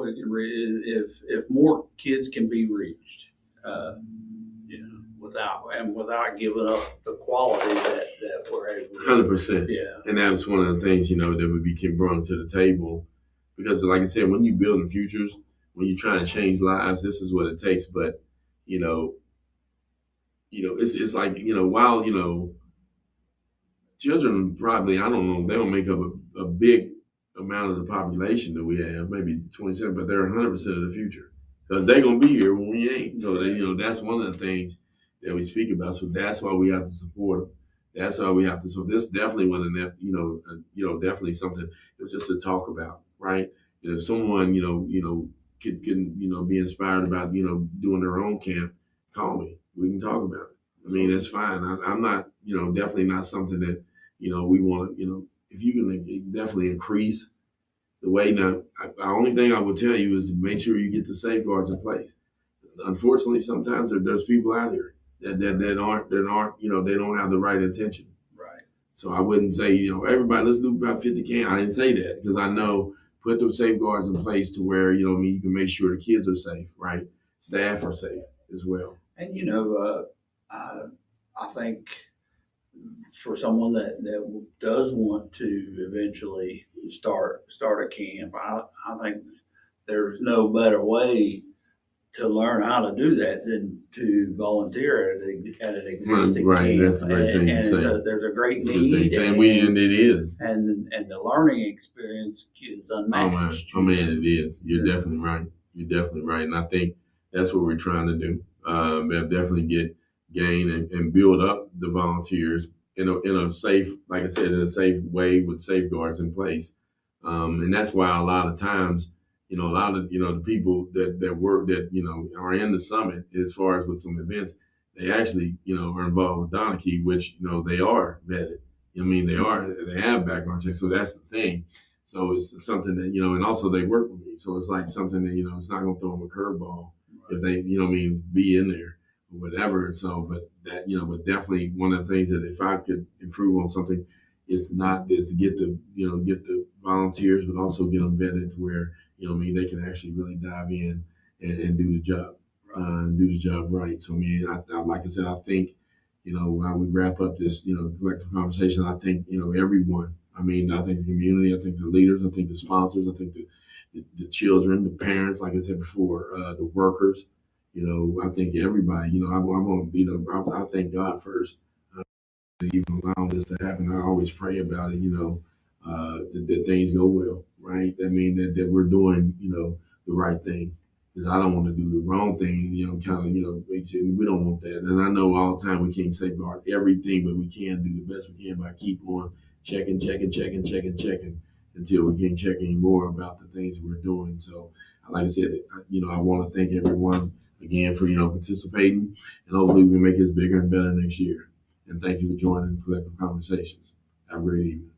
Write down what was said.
we can if more kids can be reached, without giving up the quality that we're able to. 100%. Yeah. And that was one of the things, that we keep bringing to the table. Because like I said, when you build in futures, when you try to change lives, this is what it takes. But, it's like, while, children probably, I don't know, they don't make up a big amount of the population that we have, maybe 27, but they're 100% of the future. Because they're going to be here when we ain't. So, that's one of the things that we speak about. So that's why we have to support them. That's why we have to. So this definitely wasn't, definitely something. It was just to talk about, right? And if someone, can be inspired about, doing their own camp, call me. We can talk about it. I mean, that's fine. I'm not, definitely not something that, we want to, if you can definitely increase the way. Now, the only thing I would tell you is to make sure you get the safeguards in place. Unfortunately, sometimes there's people out here that aren't, they don't have the right intention. Right. So I wouldn't say, everybody, let's do about 50 camp. I didn't say that because I know put those safeguards in place to where, you can make sure the kids are safe, right? Staff are safe as well. And, I think for someone that does want to eventually start a camp, I think there's no better way to learn how to do that than to volunteer at an existing right. camp. That's a great thing to say. There's a great need. And it is. And the learning experience is unmatched. Oh man, it is. You're definitely right. You're definitely right. And I think that's what we're trying to do. Definitely gain and build up the volunteers in a safe, like I said, in a safe way with safeguards in place. And that's why a lot of times, a lot of, the people that work, that, are in the summit, as far as with some events, they actually, are involved with Donachie, which, they are vetted. They have background checks. So that's the thing. So it's something that, and also they work with me. So it's like something that, it's not going to throw them a curveball if they, be in there or whatever. So, but that, but definitely one of the things that if I could improve on something is to get the volunteers, but also get them vetted to where, they can actually really dive in and do the job, do the job right. So, I like I said, I think, while we wrap up this, collective conversation, I think, everyone, I think the community, I think the leaders, I think the sponsors, I think the children, the parents, like I said before, the workers, I think everybody, I thank God first, even allowing this to happen. I always pray about it, that things go well, right? That we're doing, the right thing. Because I don't want to do the wrong thing, we don't want that. And I know all the time we can't safeguard everything, but we can do the best we can by keep on checking until we can't check anymore about the things that we're doing. So, like I said, I want to thank everyone again for, participating, and hopefully we make this bigger and better next year. And thank you for joining Collective Conversations. Have a great evening.